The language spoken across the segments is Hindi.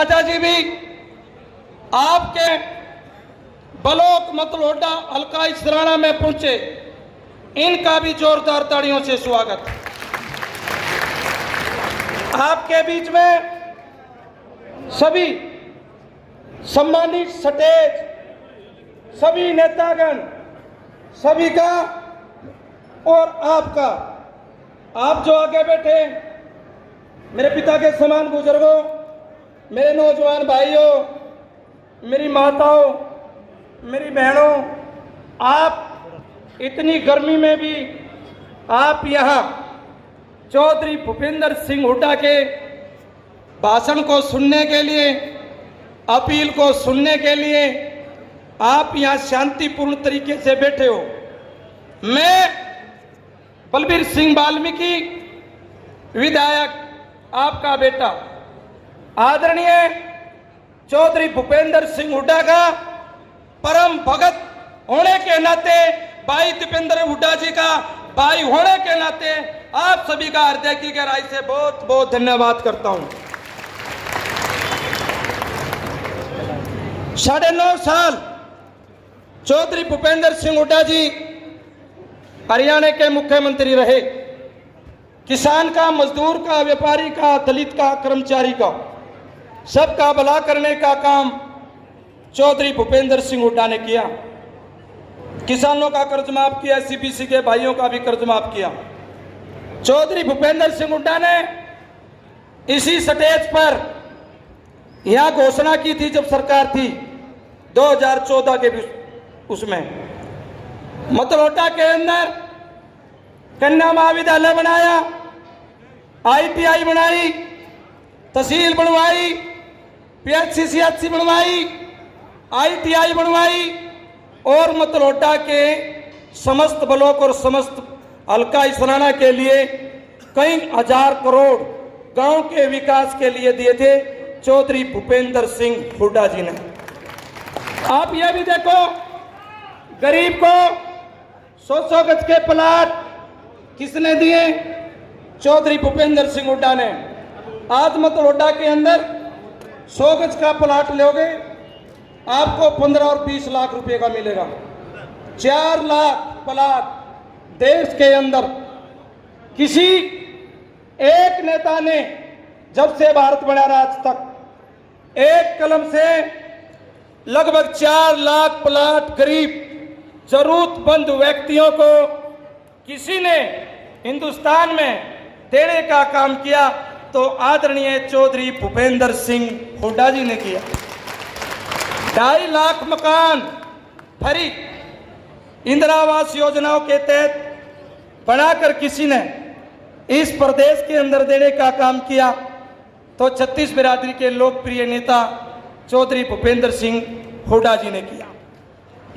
राजा जी भी आपके ब्लॉक मतलोडा हल्का इसराना में पहुंचे, इनका भी जोरदार तालियों से स्वागत। आपके बीच में सभी सम्मानित स्टेज, सभी नेतागण, सभी का और आपका, आप जो आगे बैठे मेरे पिता के समान बुजुर्गों, मेरे नौजवान भाइयों, मेरी माताओं, मेरी बहनों, आप इतनी गर्मी में भी आप यहाँ चौधरी भूपेंद्र सिंह हुड्डा के भाषण को सुनने के लिए, अपील को सुनने के लिए आप यहाँ शांतिपूर्ण तरीके से बैठे हो। मैं बलबीर सिंह वाल्मीकि विधायक, आपका बेटा, आदरणीय चौधरी भूपेंद्र सिंह हुड्डा का परम भगत होने के नाते, भाई दीपेंद्र हुड्डा जी का भाई होने के नाते आप सभी का हृदय की गहराई से बहुत बहुत धन्यवाद करता हूं। 9.5 साल चौधरी भूपेंद्र सिंह हुड्डा जी हरियाणा के मुख्यमंत्री रहे। किसान का, मजदूर का, व्यापारी का, दलित का, कर्मचारी का, सबका भला करने का काम चौधरी भूपेंद्र सिंह हुड्डा ने किया। किसानों का कर्ज माफ किया, सीबीसी के भाइयों का भी कर्ज माफ किया। चौधरी भूपेंद्र सिंह हुड्डा ने इसी स्टेज पर यह घोषणा की थी जब सरकार थी 2014 के उसमें मतलोटा के अंदर कन्या महाविद्यालय बनाया, ITI बनाई, तहसील बनवाई, PHC CHC बनवाई, ITI बनवाई और मतलोटा के समस्त ब्लॉक और समस्त हल्का इसराना के लिए कई हजार करोड़ गांव के विकास के लिए दिए थे चौधरी भूपेंद्र सिंह हुड्डा जी ने। आप यह भी देखो, गरीब को 100 गज के प्लाट किसने दिए? चौधरी भूपेंद्र सिंह हुड्डा ने। आज मतलोटा के अंदर 100 गज का प्लाट लोगे आपको 15 और 20 लाख रुपए का मिलेगा। 4 लाख प्लाट देश के अंदर किसी एक नेता ने जब से भारत बना रहा आज तक एक कलम से लगभग 4 लाख प्लाट गरीब जरूरतमंद व्यक्तियों को किसी ने हिंदुस्तान में देने का काम किया तो आदरणीय चौधरी भूपेंद्र सिंह हुड्डा जी ने किया। 2.5 लाख मकान फ्री इंदिरा आवास योजनाओं के तहत बनाकर किसी ने इस प्रदेश के अंदर देने का काम किया तो छत्तीस बिरादरी के लोकप्रिय नेता चौधरी भूपेंद्र सिंह हुड्डा जी ने किया।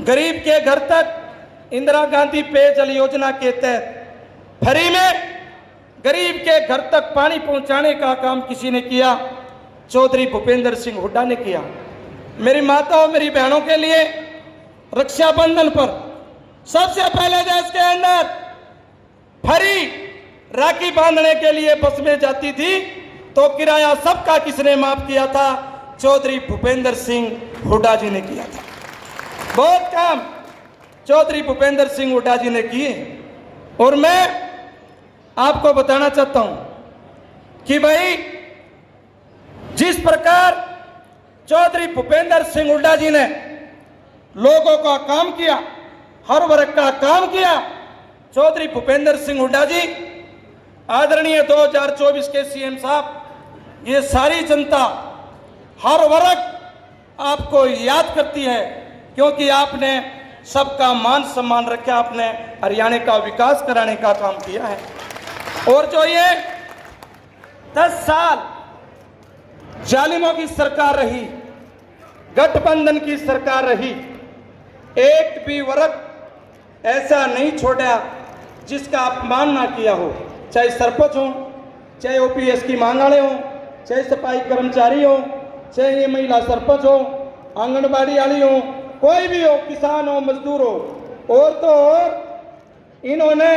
गरीब के घर तक इंदिरा गांधी पेयजल योजना के तहत फ्री में गरीब के घर तक पानी पहुंचाने का काम किसी ने किया, चौधरी भूपेंद्र सिंह हुड्डा ने किया। मेरी माताओं, मेरी बहनों के लिए रक्षाबंधन पर सबसे पहले देश के अंदर फ्री राखी बांधने के लिए बस में जाती थी तो किराया सबका किसने माफ किया था? चौधरी भूपेंद्र सिंह हुड्डा जी ने किया था। बहुत काम चौधरी भूपेंद्र सिंह हुड्डा जी ने किए। और मैं आपको बताना चाहता हूं कि भाई जिस प्रकार चौधरी भूपेंद्र सिंह हुड्डा जी ने लोगों का काम किया, हर वर्ग का काम किया, चौधरी भूपेंद्र सिंह हुड्डा जी आदरणीय 2024 के CM साहब, ये सारी जनता हर वर्ग आपको याद करती है क्योंकि आपने सबका मान सम्मान रखा, आपने हरियाणा का विकास कराने का काम किया है। और जो ये 10 साल जालिमों की सरकार रही, गठबंधन की सरकार रही, एक भी वर्ग ऐसा नहीं छोड़ा जिसका अपमान ना किया हो, चाहे सरपंच हो, चाहे OPS की मांग वाले हो, चाहे सफाई कर्मचारी हो, चाहे ये महिला सरपंच हो, आंगनबाड़ी वाली हो, कोई भी हो, किसान हो, मजदूर हो। और तो और इन्होंने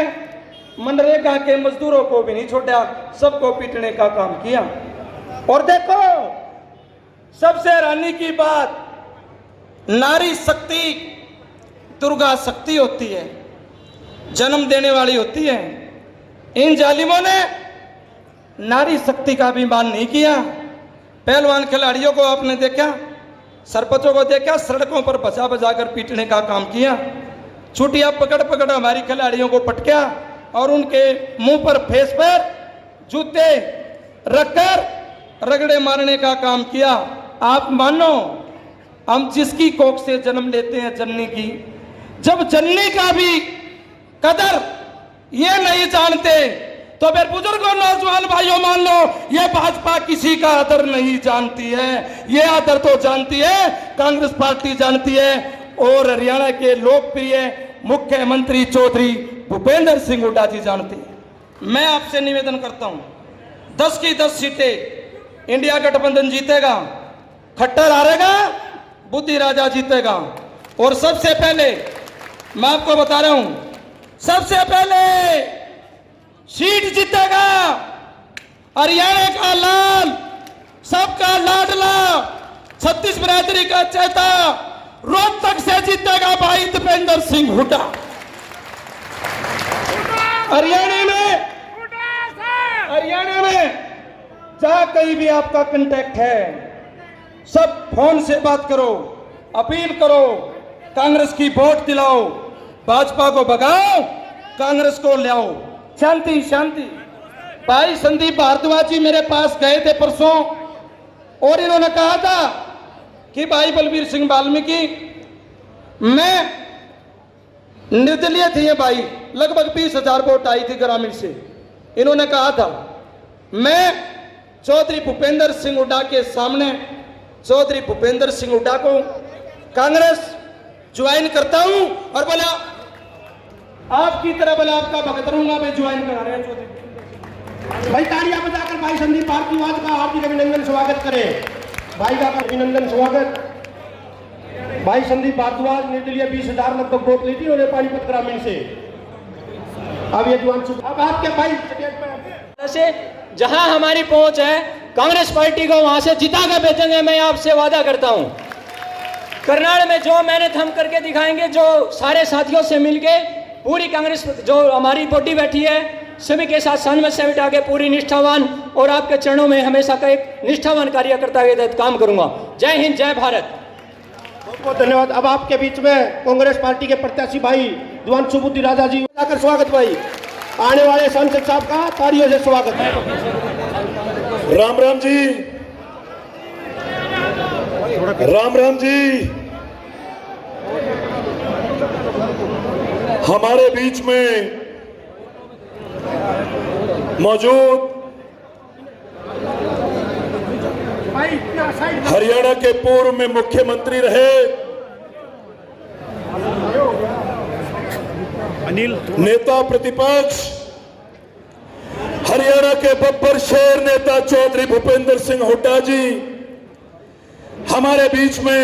मनरेगा के मजदूरों को भी नहीं छोड़ा, सबको पीटने का काम किया। और देखो सबसे हैरानी की बात, नारी शक्ति दुर्गा शक्ति होती है, जन्म देने वाली होती है। इन जालिमों ने नारी शक्ति का भी मान नहीं किया। पहलवान खिलाड़ियों को आपने देखा, सरपंचों को देखा, सड़कों पर बचा बचा कर पीटने का काम किया। छुट्टियां पकड़ पकड़ हमारी खिलाड़ियों को पटका और उनके मुंह पर, फेस पर जूते रखकर रगड़े मारने का काम किया। आप मानो, हम जिसकी कोख से जन्म लेते हैं, जननी की, जब जननी का भी कदर ये नहीं जानते तो फिर बुजुर्गों, नौजवान भाइयों, मान लो ये भाजपा किसी का आदर नहीं जानती है। ये आदर तो जानती है कांग्रेस पार्टी जानती है, और हरियाणा के लोकप्रिय मुख्यमंत्री चौधरी भूपेंद्र सिंह हुड्डा जी जानती है। मैं आपसे निवेदन करता हूं, 10 की 10 सीटें इंडिया गठबंधन जीतेगा, खट्टर हारेगा, बुद्धि राजा जीतेगा। और सबसे पहले मैं आपको बता रहा हूं, सबसे पहले सीट जीतेगा हरियाणा का लाल, सबका लाडला, 36 बिरादरी का चेता, रोहतक से जीतेगा भाई दीपेंद्र सिंह हुड्डा। हरियाणा में जहां कहीं भी आपका कांटेक्ट है, सब फोन से बात करो, अपील करो, कांग्रेस की वोट दिलाओ, भाजपा को भगाओ, कांग्रेस को ले आओ। शांति शांति। भाई संदीप भारद्वाज जी मेरे पास गए थे परसों, और इन्होंने कहा था कि भाई बलबीर सिंह वाल्मीकि, मैं निर्दलीय थी भाई, लगभग 20,000 वोट आई थी ग्रामीण से। इन्होंने कहा था मैं चौधरी भूपेंद्र सिंह हुड्डा के सामने, चौधरी भूपेंद्र सिंह हुड्डा को कांग्रेस ज्वाइन करता हूं, और बोला आपकी तरह, बोला आपका भगत रहूंगा, मैं ज्वाइन करा रहे हैं चौधरी। भाई तालियां बजाकर भाई संदीप भारद्वाज का हार्दिक अभिनंदन स्वागत करें। भाई का अभिनंदन स्वागत। भाई संदीप भारद्वाज निर्दलीय 20,000 लगभग वोट ली थी उन्होंने पानीपत ग्रामीण से। अब ये जवान, अब आपके भाई से जहां हमारी पहुंच है, कांग्रेस पार्टी को वहां से जिता कर भेजेंगे, मैं आपसे वादा करता हूं। करनाल में जो मेहनत हम करके दिखाएंगे, जो सारे साथियों से मिलके पूरी कांग्रेस जो हमारी बॉडी बैठी है, सभी के साथ सामने से बिठा के पूरी निष्ठावान और आपके चरणों में हमेशा का एक निष्ठावान कार्यकर्ता के तहत काम करूंगा। जय हिंद, जय भारत। बहुत बहुत धन्यवाद। अब आपके बीच में कांग्रेस पार्टी के प्रत्याशी भाई दिवांशु बुद्धि राजा जी, जाकर स्वागत भाई। आने वाले सांसद साहब का तालियों से स्वागत है। राम राम जी, राम राम जी। हमारे बीच में मौजूद हरियाणा के पूर्व में मुख्यमंत्री रहे नेता प्रतिपक्ष, हरियाणा के बब्बर शेर नेता चौधरी भूपेंद्र सिंह हुड्डा जी हमारे बीच में,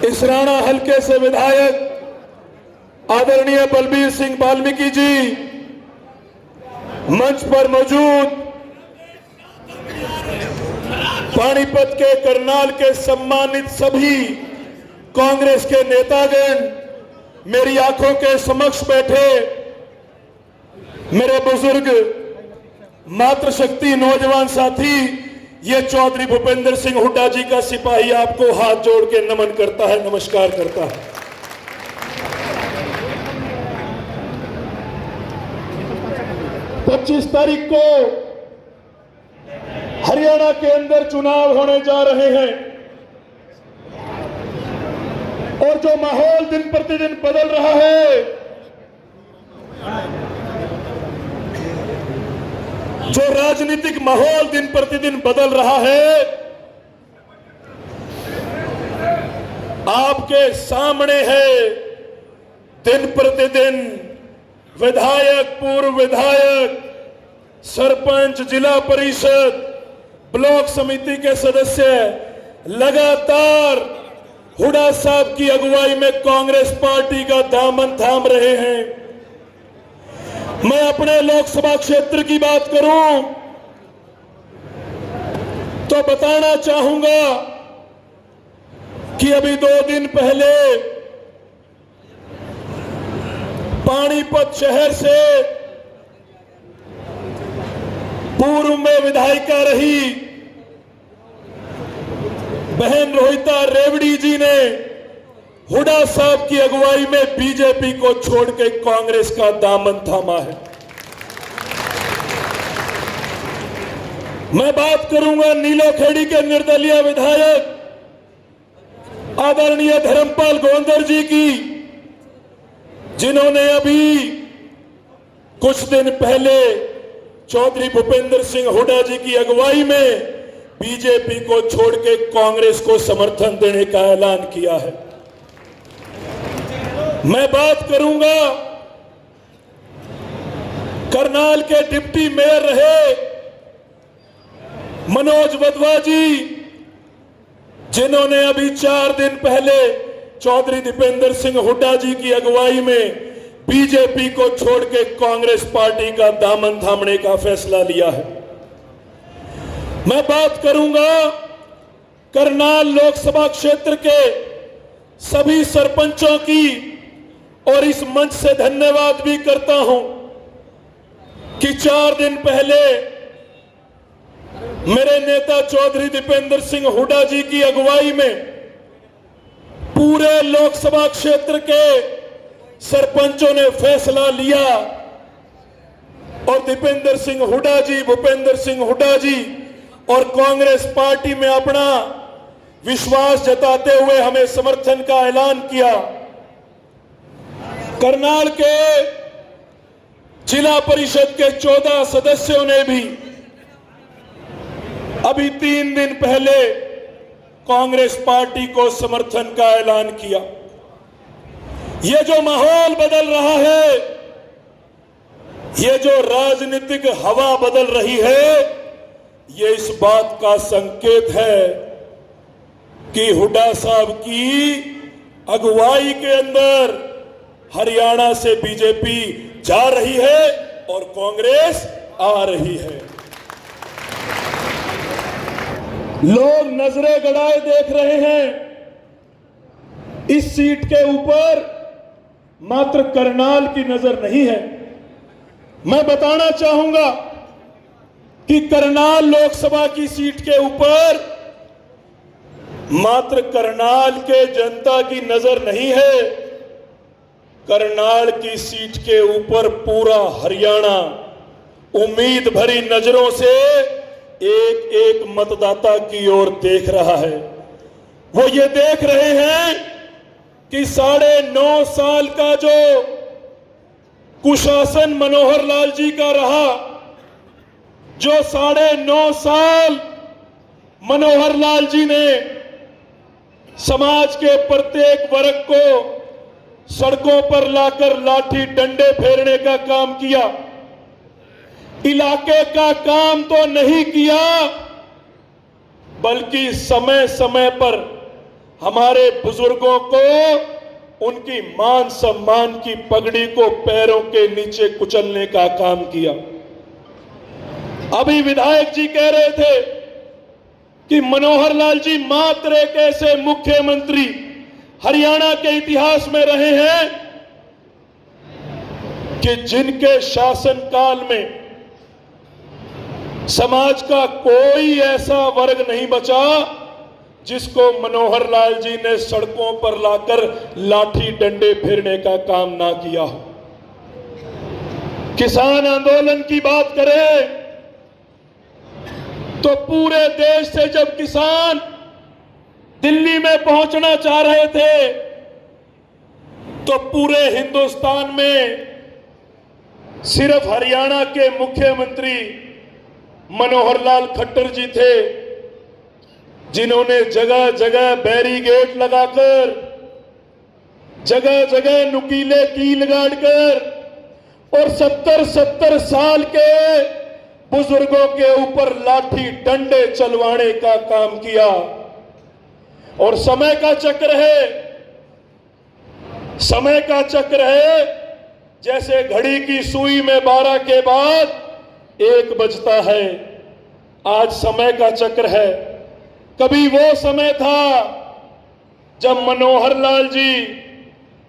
इसराना हलके से विधायक आदरणीय बलबीर सिंह वाल्मीकि जी मंच पर मौजूद, पानीपत के, करनाल के सम्मानित सभी कांग्रेस के नेतागण, मेरी आंखों के समक्ष बैठे मेरे बुजुर्ग मातृशक्ति नौजवान साथी, ये चौधरी भूपेंद्र सिंह हुड्डा जी का सिपाही आपको हाथ जोड़ के नमन करता है, नमस्कार करता है। 25 तारीख को हरियाणा के अंदर चुनाव होने जा रहे हैं, और जो माहौल दिन प्रतिदिन बदल रहा है, जो राजनीतिक माहौल दिन प्रतिदिन बदल रहा है, आपके सामने है। दिन प्रतिदिन विधायक, पूर्व विधायक, सरपंच, जिला परिषद, ब्लॉक समिति के सदस्य लगातार हुड्डा साहब की अगुवाई में कांग्रेस पार्टी का दामन थाम रहे हैं। मैं अपने लोकसभा क्षेत्र की बात करूं तो बताना चाहूंगा कि अभी 2 दिन पहले पानीपत शहर से पूर्व में विधायिका रही बहन रोहिता रेवड़ी जी ने हुड्डा साहब की अगुवाई में बीजेपी को छोड़ के कांग्रेस का दामन थामा है। मैं बात करूंगा नीलोखेड़ी के निर्दलीय विधायक आदरणीय धर्मपाल गोंदर जी की, जिन्होंने अभी कुछ दिन पहले चौधरी भूपेंद्र सिंह हुड्डा जी की अगुवाई में बीजेपी को छोड़ के कांग्रेस को समर्थन देने का ऐलान किया है। मैं बात करूंगा करनाल के डिप्टी मेयर रहे मनोज वधवा जी, जिन्होंने अभी 4 दिन पहले चौधरी दीपेंद्र सिंह हुड्डा जी की अगुवाई में बीजेपी को छोड़ के कांग्रेस पार्टी का दामन थामने का फैसला लिया है। मैं बात करूंगा करनाल लोकसभा क्षेत्र के सभी सरपंचों की, और इस मंच से धन्यवाद भी करता हूं कि 4 दिन पहले मेरे नेता चौधरी दीपेंद्र सिंह हुड्डा जी की अगुवाई में पूरे लोकसभा क्षेत्र के सरपंचों ने फैसला लिया और दीपेंद्र सिंह हुड्डा जी, भूपेंद्र सिंह हुड्डा जी और कांग्रेस पार्टी में अपना विश्वास जताते हुए हमें समर्थन का ऐलान किया। करनाल के जिला परिषद के 14 सदस्यों ने भी अभी 3 दिन पहले कांग्रेस पार्टी को समर्थन का ऐलान किया। ये जो माहौल बदल रहा है, ये जो राजनीतिक हवा बदल रही है, ये इस बात का संकेत है कि हुड्डा साहब की अगुवाई के अंदर हरियाणा से बीजेपी जा रही है और कांग्रेस आ रही है। लोग नजरें गड़ाए देख रहे हैं। इस सीट के ऊपर मात्र करनाल की नजर नहीं है। मैं बताना चाहूंगा कि करनाल लोकसभा की सीट के ऊपर मात्र करनाल के जनता की नजर नहीं है, करनाल की सीट के ऊपर पूरा हरियाणा उम्मीद भरी नजरों से एक एक मतदाता की ओर देख रहा है। वो ये देख रहे हैं कि 9.5 साल का जो कुशासन मनोहर लाल जी का रहा, जो 9.5 साल मनोहर लाल जी ने समाज के प्रत्येक वर्ग को सड़कों पर लाकर लाठी डंडे फेरने का काम किया, इलाके का काम तो नहीं किया, बल्कि समय समय पर हमारे बुजुर्गों को उनकी मान सम्मान की पगड़ी को पैरों के नीचे कुचलने का काम किया। अभी विधायक जी कह रहे थे कि मनोहर लाल जी मात्र एक ऐसे मुख्यमंत्री हरियाणा के इतिहास में रहे हैं कि जिनके शासनकाल में समाज का कोई ऐसा वर्ग नहीं बचा जिसको मनोहर लाल जी ने सड़कों पर लाकर लाठी डंडे फेरने का काम ना किया हो। किसान आंदोलन की बात करें तो पूरे देश से जब किसान दिल्ली में पहुंचना चाह रहे थे तो पूरे हिंदुस्तान में सिर्फ हरियाणा के मुख्यमंत्री मनोहर लाल खट्टर जी थे जिन्होंने जगह जगह बैरिकेड लगाकर, जगह जगह नुकीले कील गाड़कर और 70-70 साल के बुजुर्गों के ऊपर लाठी डंडे चलवाने का काम किया। और समय का चक्र है, समय का चक्र है, जैसे घड़ी की सुई में 12 के बाद 1 बजता है। आज समय का चक्र है। कभी वो समय था जब मनोहर लाल जी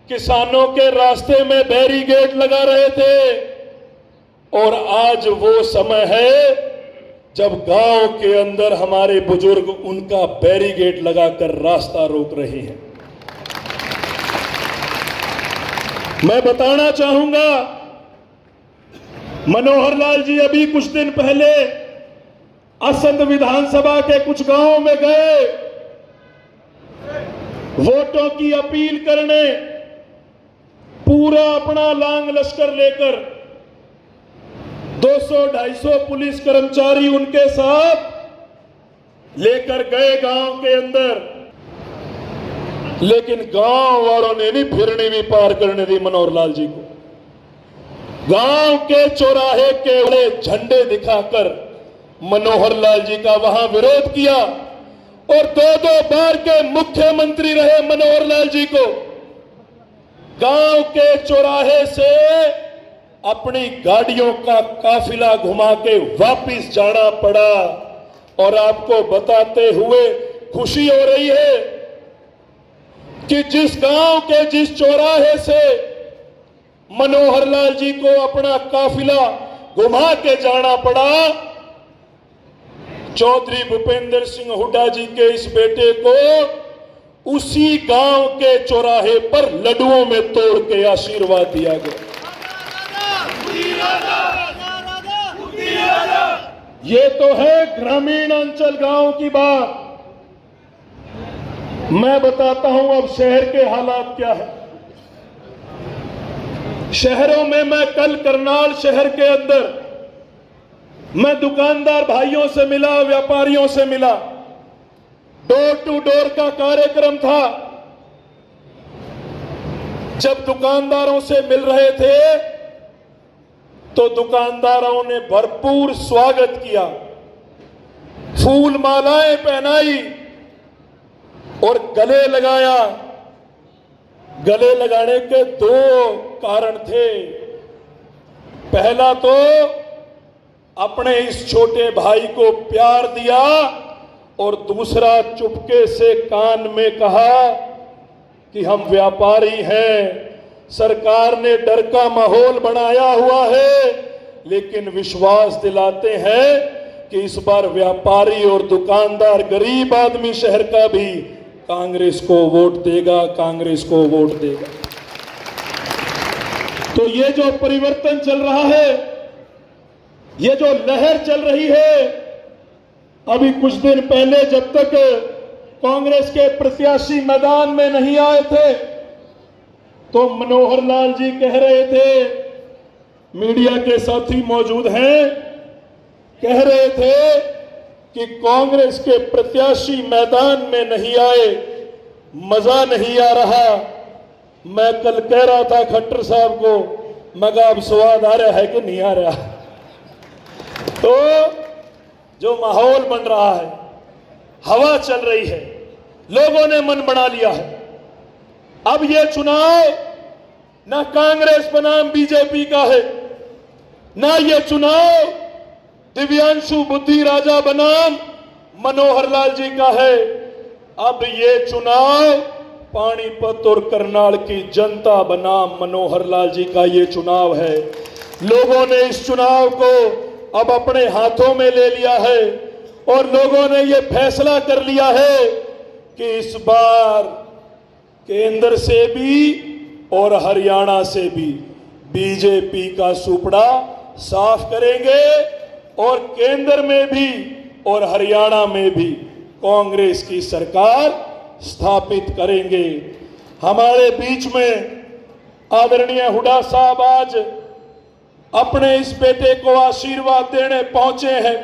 किसानों के रास्ते में बैरिकेड लगा रहे थे, और आज वो समय है जब गांव के अंदर हमारे बुजुर्ग उनका बैरिकेड लगाकर रास्ता रोक रहे हैं। मैं बताना चाहूंगा, मनोहर लाल जी अभी कुछ दिन पहले असंध विधानसभा के कुछ गांवों में गए वोटों की अपील करने, पूरा अपना लांग लश्कर लेकर 200-250 पुलिस कर्मचारी उनके साथ लेकर गए गांव के अंदर, लेकिन गांव वालों ने नहीं फिरनी भी पार करने दी मनोहर लाल जी को। गांव के चौराहे के बड़े झंडे दिखाकर मनोहर लाल जी का वहां विरोध किया, और 2-2 बार के मुख्यमंत्री रहे मनोहर लाल जी को गांव के चौराहे से अपनी गाड़ियों का काफिला घुमा के वापिस जाना पड़ा। और आपको बताते हुए खुशी हो रही है कि जिस गांव के जिस चौराहे से मनोहर लाल जी को अपना काफिला घुमा के जाना पड़ा, चौधरी भूपेंद्र सिंह हुड्डा जी के इस बेटे को उसी गांव के चौराहे पर लड्डुओं में तोड़ के आशीर्वाद दिया गया। ये तो है ग्रामीण अंचल गांव की बात। मैं बताता हूं अब शहर के हालात क्या है। शहरों में मैं कल करनाल शहर के अंदर मैं दुकानदार भाइयों से मिला, व्यापारियों से मिला। डोर टू डोर का कार्यक्रम था। जब दुकानदारों से मिल रहे थे तो दुकानदारों ने भरपूर स्वागत किया, फूल मालाएं पहनाई और गले लगाया। गले लगाने के 2 कारण थे। पहला तो अपने इस छोटे भाई को प्यार दिया, और दूसरा चुपके से कान में कहा कि हम व्यापारी हैं, सरकार ने डर का माहौल बनाया हुआ है, लेकिन विश्वास दिलाते हैं कि इस बार व्यापारी और दुकानदार, गरीब आदमी शहर का भी कांग्रेस को वोट देगा, कांग्रेस को वोट देगा। तो ये जो परिवर्तन चल रहा है, ये जो लहर चल रही है, अभी कुछ दिन पहले जब तक कांग्रेस के प्रत्याशी मैदान में नहीं आए थे तो मनोहर लाल जी कह रहे थे, मीडिया के साथी मौजूद हैं, कह रहे थे कि कांग्रेस के प्रत्याशी मैदान में नहीं आए, मजा नहीं आ रहा। मैं कल कह रहा था खट्टर साहब को, मगर अब स्वाद आ रहा है कि नहीं आ रहा। तो जो माहौल बन रहा है, हवा चल रही है, लोगों ने मन बना लिया है। अब ये चुनाव ना कांग्रेस बनाम बीजेपी का है, ना ये चुनाव दिव्यांशु बुद्धि राजा बनाम मनोहर लाल जी का है। अब ये चुनाव पानीपत और करनाल की जनता बनाम मनोहर लाल जी का ये चुनाव है। लोगों ने इस चुनाव को अब अपने हाथों में ले लिया है, और लोगों ने ये फैसला कर लिया है कि इस बार केंद्र से भी और हरियाणा से भी बीजेपी का सुपड़ा साफ करेंगे, और केंद्र में भी और हरियाणा में भी कांग्रेस की सरकार स्थापित करेंगे। हमारे बीच में आदरणीय हुड्डा साहब आज अपने इस बेटे को आशीर्वाद देने पहुंचे हैं।